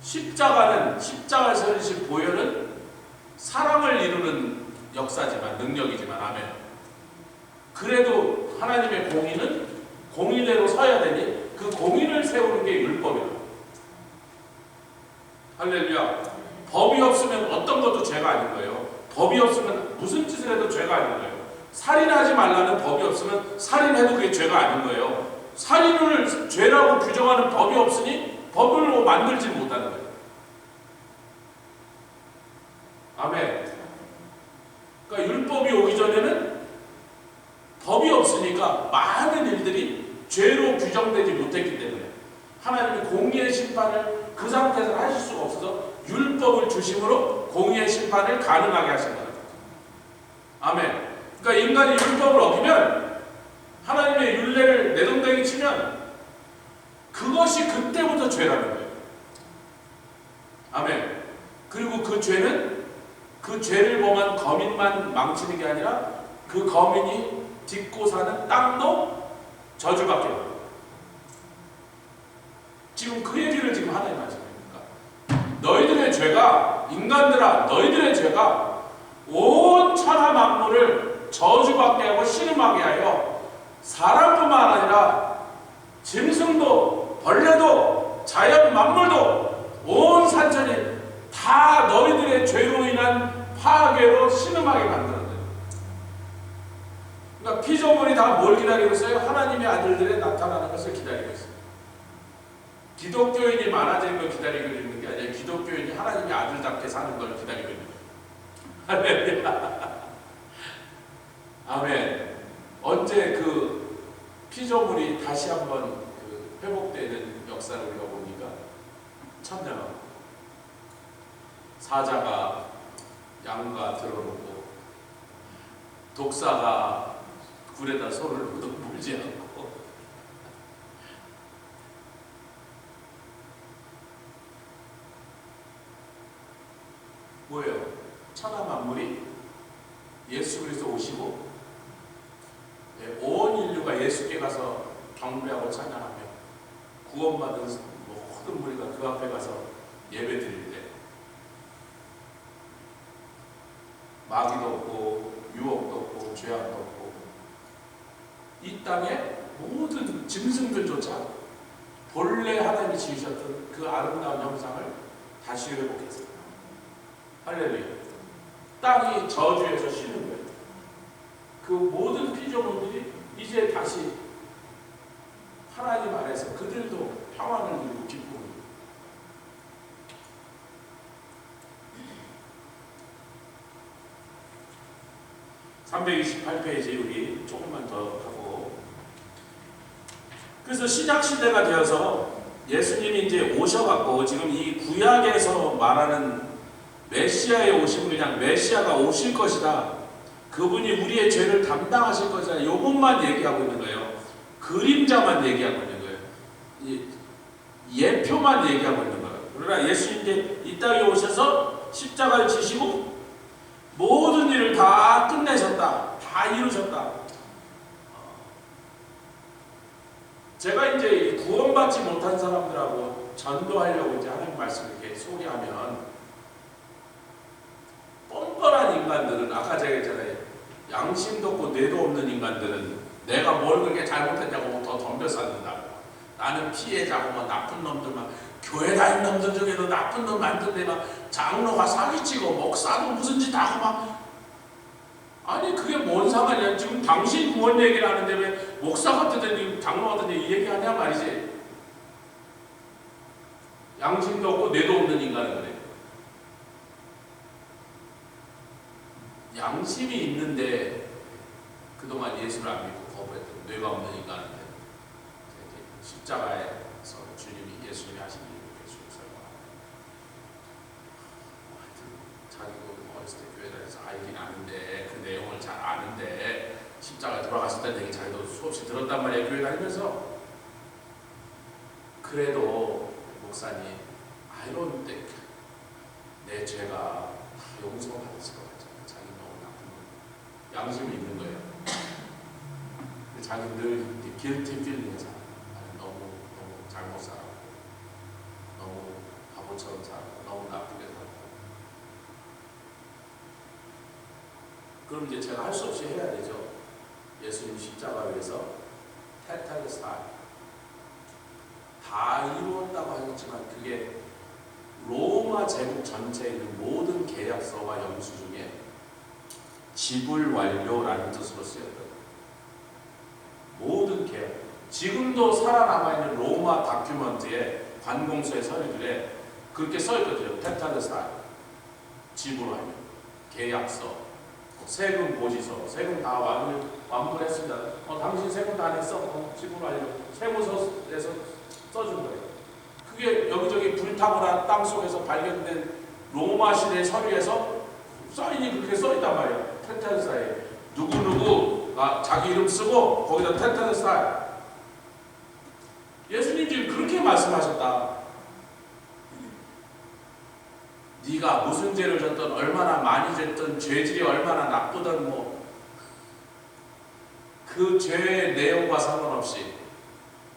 십자가를 세우신 보혈은 사랑을 이루는 역사지만, 능력이지만, 아멘. 그래도 하나님의 공의는 공의대로 서야 되니 그 공의를 세우는 게 율법이에요. 할렐루야. 법이 없으면 어떤 것도 죄가 아닌 거예요. 법이 없으면 무슨 짓을 해도 죄가 아닌 거예요. 살인하지 말라는 법이 없으면 살인해도 그게 죄가 아닌 거예요. 살인을 죄라고 규정하는 법이 없으니 법을 만들지 못하는 거예요. 아멘. 그러니까 율법이 오기 전에는 법이 없으니까 많은 일들이 죄로 규정되지 못했기 때문에 하나님이 공의의 심판을 그 상태에서 하실 수가 없어서 율법을 주심으로 공의의 심판을 가능하게 하신 거예요. 아멘. 그러니까 인간이 율법을 어기면, 하나님의 율례를 내동댕이 치면 그것이 그때부터 죄라는 거예요. 아멘. 그리고 그 죄는 그 죄를 범한 거민만 망치는 게 아니라 그 거민이 딛고 사는 땅도 저주받게 됩니다. 지금 그 얘기를 지금 하나님 하시는 겁니까? 너희들의 죄가, 인간들아, 너희들의 죄가 온 천하 만물을 저주받게 하고 신음하게 하여 사람뿐만 아니라 짐승도 벌레도 자연 만물도 온 산천이 다 너희들의 죄로 인한 파괴로 신음하게 만들었어요. 그러니까 피조물이 다 뭘 기다리고 있어요? 하나님의 아들들의 나타나는 것을 기다리고 있어요. 기독교인이 많아지는 걸 기다리고 있는 게 아니라 기독교인이 하나님의 아들답게 사는 걸 기다리고 있는 거예요. 할렐루야. 아멘. 언제 그 피조물이 다시 한번 그 회복되는 역사를 우리가 보니까 참냐가 사자가 양과 들어놓고 독사가 굴에다 소를 물지 않고 뭐예요? 천하 만물이 예수 그리스도 오시고 온 인류가 예수께 가서 경배하고 찬양하며 구원받은 모든 무리가 그 앞에 가서 예배 드릴 때 마귀도 없고 유혹도 없고 죄악도 없고 이 땅에 모든 짐승들조차 본래 하나님이 지으셨던 그 아름다운 형상을 다시 회복했어요. 할렐루야. 땅이 저주에서 쉬는 거예요. 그 모든 피조물들이 이제 다시 하나님 안에서 그들도 평안을 누리고 기쁨을 누리고. 328페이지 우리 조금만 더 하고, 그래서 신약시대가 되어서 예수님이 이제 오셔갖고 지금 이 구약에서 말하는 메시아의 오심은 그냥 메시아가 오실 것이다, 그분이 우리의 죄를 담당하실 것이다, 이것만 얘기하고 있는 거예요. 그림자만 얘기하고 있는 거예요. 예표만 얘기하고 있는 거예요. 그러나 예수님이 이 땅에 오셔서 십자가를 지시고 모든 일을 다 끝내셨다, 다 이루셨다. 제가 이제 구원받지 못한 사람들하고 전도하려고 이제 하나님 말씀을 이렇게 소개하면, 뻔뻔한 인간들은, 아까 제가 했잖아요, 양심도 없고 뇌도 없는 인간들은 내가 뭘 그렇게 잘못했냐고 더 덤벼쌌는다고. 나는 피해자고 막 나쁜 놈들만, 교회 다닌 놈들 중에도 나쁜 놈 많던데 막 장로가 사기치고 목사도 무슨 짓 하고 막. 아니 그게 뭔 상관이야. 지금 당신 구원 얘기를 하는데 왜 목사 같은 장로 같은 이 얘기하냐 말이지. 양심도 없고 뇌도 없는 인간은 그래. 양심이 있는데 그동안 예수를 안 믿고 거부했던 뇌가 없는 인간한테 십자가에서 예수님이 하신 일을 계속 설명합니다. 자기도 어렸을 때 교회 다녀서 알긴 아는데 그 내용을 잘 아는데 십자가에 돌아가셨다는 얘기 자기도 수없이 들었단 말이에요. 교회 다니면서. 그래도 목사님 I don't think 내 죄가 용서받았을 것 같아요. 자기 너무 나쁜 거. 양심이 있는 거예요. 근데 자기 늘 guilty feeling에서 너무 잘못 살았고 너무 바보처럼 살았고 너무 나쁘게 살았고. 그럼 이제 제가 할 수 없이 해야 되죠. 예수님 십자가 위에서 테텔레스타이 다 이루었다고 하셨지만 그게 로마 제국 전체에 있는 모든 계약서와 영수 중에 지불 완료라는 뜻으로 쓰였거든요. 모든 계약. 지금도 살아남아있는 로마 다큐먼트에 관공서의 서류들에 그렇게 써있거든요. 테텔레스타이 지불 완료, 계약서, 세금 고지서, 세금 다 완불했습니다. 당신 세금 다 냈어? 지불 완료. 세무서에서 써준 거예요. 그게 여기저기 불타거나 땅 속에서 발견된 로마 시대 서류에서 사인이 그렇게 써있단 말이에요. 테텔레스타이. 누구누구가 자기 이름 쓰고 거기다 테텔레스타이. 예수님 지금 그렇게 말씀하셨다. 네가 무슨 죄를 졌든 얼마나 많이 졌든 죄질이 얼마나 나쁘든 그 죄의 내용과 상관없이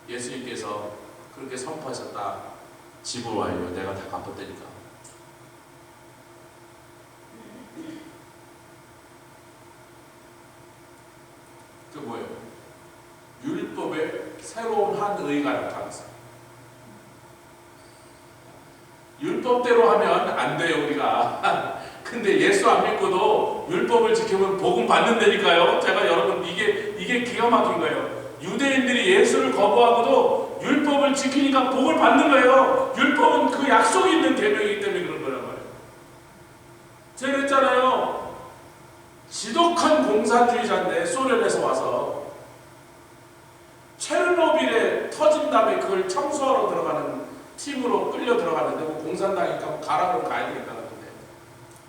예수님께서 그렇게 선포하셨다. 지불 완료. 내가 다 갚았다니까. 그 뭐예요? 율법에 새로운 한 의가 나타났어요. 율법대로 하면 안 돼요 우리가. 근데 예수 안 믿고도 율법을 지키면 복음 받는다니까요. 제가 여러분 이게 기가 막힌 거예요. 유대인들이 예수를 거부하고도 율법을 지키니까 복을 받는 거예요. 율법은 그 약속이 있는 계명이기 때문에 그런 거란 말이에요. 제가 그랬잖아요. 지독한 공산주의자인데 소련에서 와서 체르노빌에 터진 다음에 그걸 청소하러 들어가는 팀으로 끌려 들어갔는데 공산당이니까 가라고 가야 되겠다 그러는데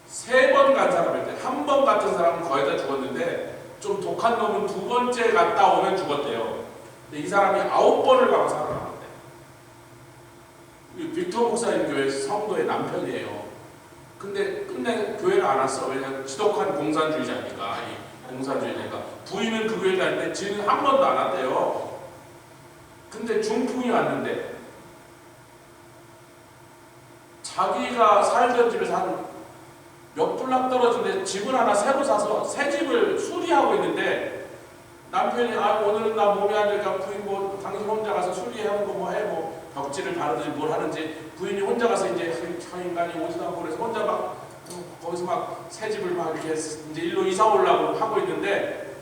3번 간 사람인데 1번 같은 사람은 거의 다 죽었는데 좀 독한 놈은 2번째 갔다 오면 죽었대요. 근데 이 사람이 9번을 가고 살아남았대. 빅터 목사님 교회 성도의 남편이에요. 근데 끝내 교회를 안 왔어. 왜냐면 지독한 공산주의자니까. 공산주의자니까. 부인은 그 교회 다니는데 지는 한 번도 안 왔대요. 근데 중풍이 왔는데 자기가 살던 집에서 한 몇 블락 떨어진데 집을 하나 새로 사서 새 집을 수리하고 있는데 남편이 오늘은 나 몸이 안 되니까 부인 당신 혼자 가서 수리하는 거 해 벽지를 바르든지 뭘 하는지 부인이 혼자 가서 이제 저 인간이 오지도 않고 그래서 혼자 거기서 새 집을 이렇게 이제 일로 이사 오려고 하고 있는데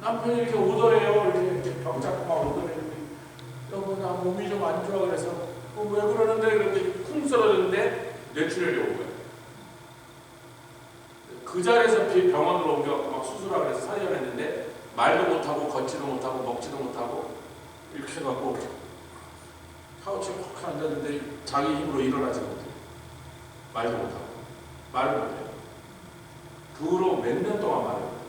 남편이 이렇게 오더래요. 이렇게 벽 잡고 오더래요. 여보 나 몸이 좀 안 좋아 그래서 왜 그러는데 그런데 쿵 쓰러졌는데 뇌출혈이 온 거예요. 그 자리에서 병원으로 옮겨갖고 수술하고 해서 살려냈는데 말도 못하고 걷지도 못하고 먹지도 못하고 이렇게 해갖고 카우치에 콕 앉았는데 자기 힘으로 일어나지 못해요. 말도 못하고 말을 못해요. 그 후로 몇 년 동안 말을 못해요.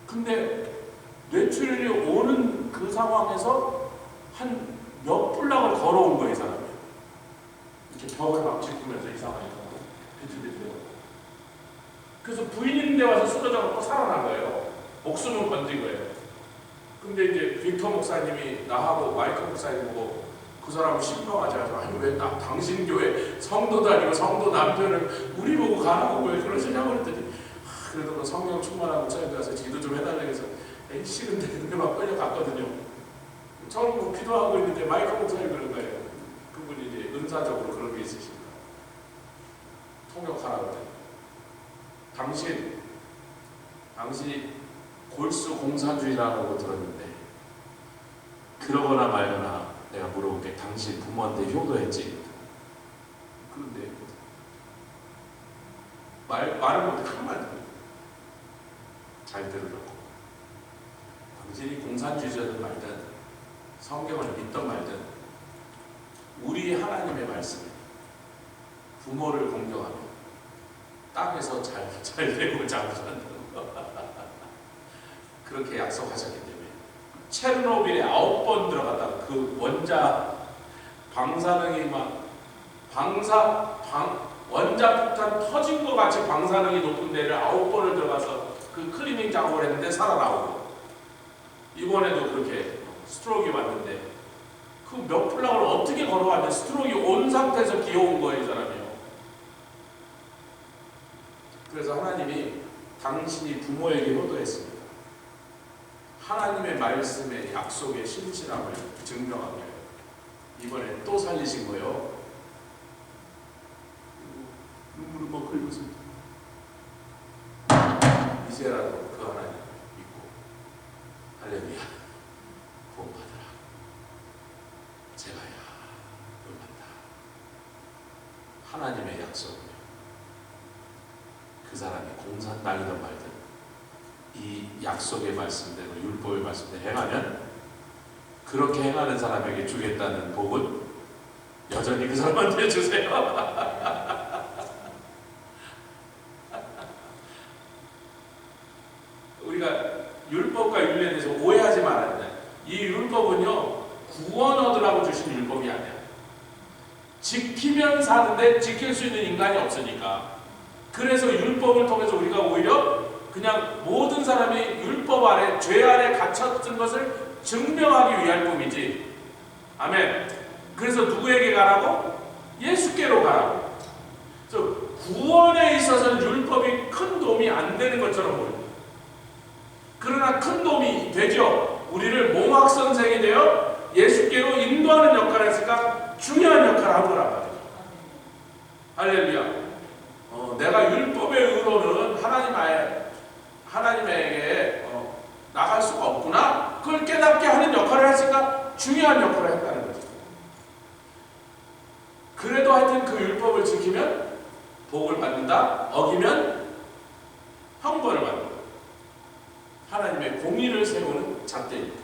근데 뇌출혈이 오는 그 상황에서 한 몇 블락을 걸어온 거예요, 이 사람이. 이렇게 벽을 막 짚으면서 이상하니까 비틀비틀해요. 그래서 부인인데 와서 쓰러져갖고 살아난 거예요. 목숨은 건진 거예요. 근데 이제 빅터 목사님이 나하고 마이클 목사님 보고 그 사람을 신방하지 않아서 아니 왜 당신 교회 성도도 아니고 성도 남편을 우리 보고 가라고 왜 그러시냐고 그랬더니 그래도 성령 충만한 목사님 가서 기도 좀 해달라고 해서 에이 싫은데 근데 막 끌려갔거든요. 처음 기도하고 있는데 마이클 목사님 그런 거예요. 그분이 이제 은사적으로 그런 게 있으십니다. 통역하라고 그래요. 당신이 골수 공산주의라고 들었는데 그러거나 말거나 내가 물어볼게. 당신 부모한테 효도했지? 그런데 말을 못해 한마디 잘 들으라고. 당신이 공산주의자든 말든 성경을 믿든 말든 우리 하나님의 말씀을 부모를 공경하며 땅에서 잘 되고 장수한다는 거 그렇게 약속하셨기 때문에 체르노빌에 9번 들어갔다가 그 원자 방사능이 막 원자폭탄 터진 것 같이 방사능이 높은 데를 9번을 들어가서 그 클리닝 작업을 했는데 살아나오고, 이번에도 그렇게 스트로크가 왔는데 그 몇 플락을 어떻게 걸어왔냐. 스트로크가 온 상태에서 기어온 거예요, 이 사람이요. 그래서 하나님이 당신이 부모에게 효도했습니다. 하나님의 말씀의 약속의 신실함을 증명하기 위해 이번에 또 살리신 거예요. 눈물을 막 흘렸습니다. 이제라도 그 하나님 믿고 할렐루야 구원받아라. 제가야 구원받다. 하나님의 약속은요, 그 사람이 공산 땅이든 말든 이 약속의 말씀대로 율법의 말씀대로 행하면, 그렇게 행하는 사람에게 주겠다는 복은 여전히 그 사람한테 주세요. 우리가 율법과 윤리에 대해서 오해하지 말아야 돼. 이 율법은요, 구원 얻으라고 주신 율법이 아니야. 지키면 사는데 지킬 수 있는 인간이 없으니까. 그래서 율법을 통해서 우리가 오히려 그냥 모든 사람이 율법 아래, 죄 아래 갇혔던 것을 증명하기 위할 뿐이지. 아멘. 그래서 누구에게 가라고? 예수께로 가라고. 그래서 구원에 있어서는 율법이 큰 도움이 안 되는 것처럼 보여요. 그러나 큰 도움이 되죠. 우리를 몽학선생이 되어 예수께로 인도하는 역할을 했으니까 중요한 역할을 한 거란 말이죠. 할렐루야. 내가 율법의 의로는 하나님에게 나갈 수가 없구나. 그걸 깨닫게 하는 역할을 했으니까 중요한 역할을 했다는 거죠. 그래도 하여튼 그 율법을 지키면 복을 받는다. 어기면 형벌을 받는다. 하나님의 공의를 세우는 잣대입니다.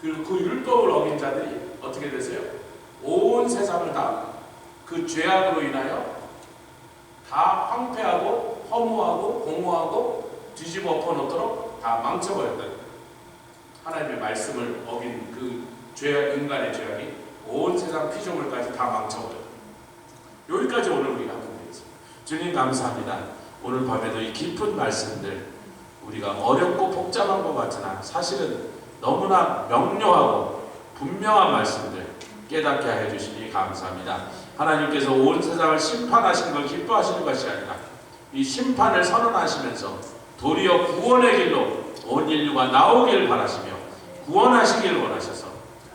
그리고 그 율법을 어긴 자들이 어떻게 되세요? 온 세상을 다 그 죄악으로 인하여 다 황폐하고 허무하고 공허하고 뒤집어 엎어놓도록 다 망쳐버렸다. 하나님의 말씀을 어긴 그 죄악, 인간의 죄악이 온 세상 피조물까지 다 망쳐버렸다. 여기까지 오늘 우리가 하고 있습니다. 주님 감사합니다. 오늘 밤에도 이 깊은 말씀들, 우리가 어렵고 복잡한 것 같으나 사실은 너무나 명료하고 분명한 말씀들 깨닫게 해주시니 감사합니다. 하나님께서 온 세상을 심판하시는 걸 기뻐하시는 것이 아니라 이 심판을 선언하시면서 도리어 구원의 길로 온 인류가 나오길 바라시며 구원하시길 원하셔서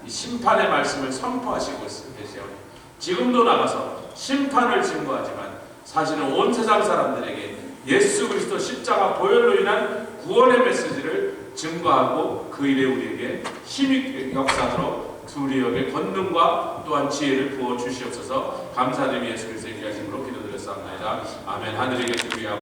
이 심판의 말씀을 선포하시고 계시오니 지금도 나가서 심판을 증거하지만 사실은 온 세상 사람들에게 예수 그리스도 십자가 보혈로 인한 구원의 메시지를 증거하고 그 일에 우리에게 힘이 역사하도록 우리에게 권능과 또한 지혜를 부어 주시옵소서. 감사드리며 예수 그리스도의 귀하신 이름으로 기도드렸사옵나이다. 아멘. 하늘에 계신 우리 아버지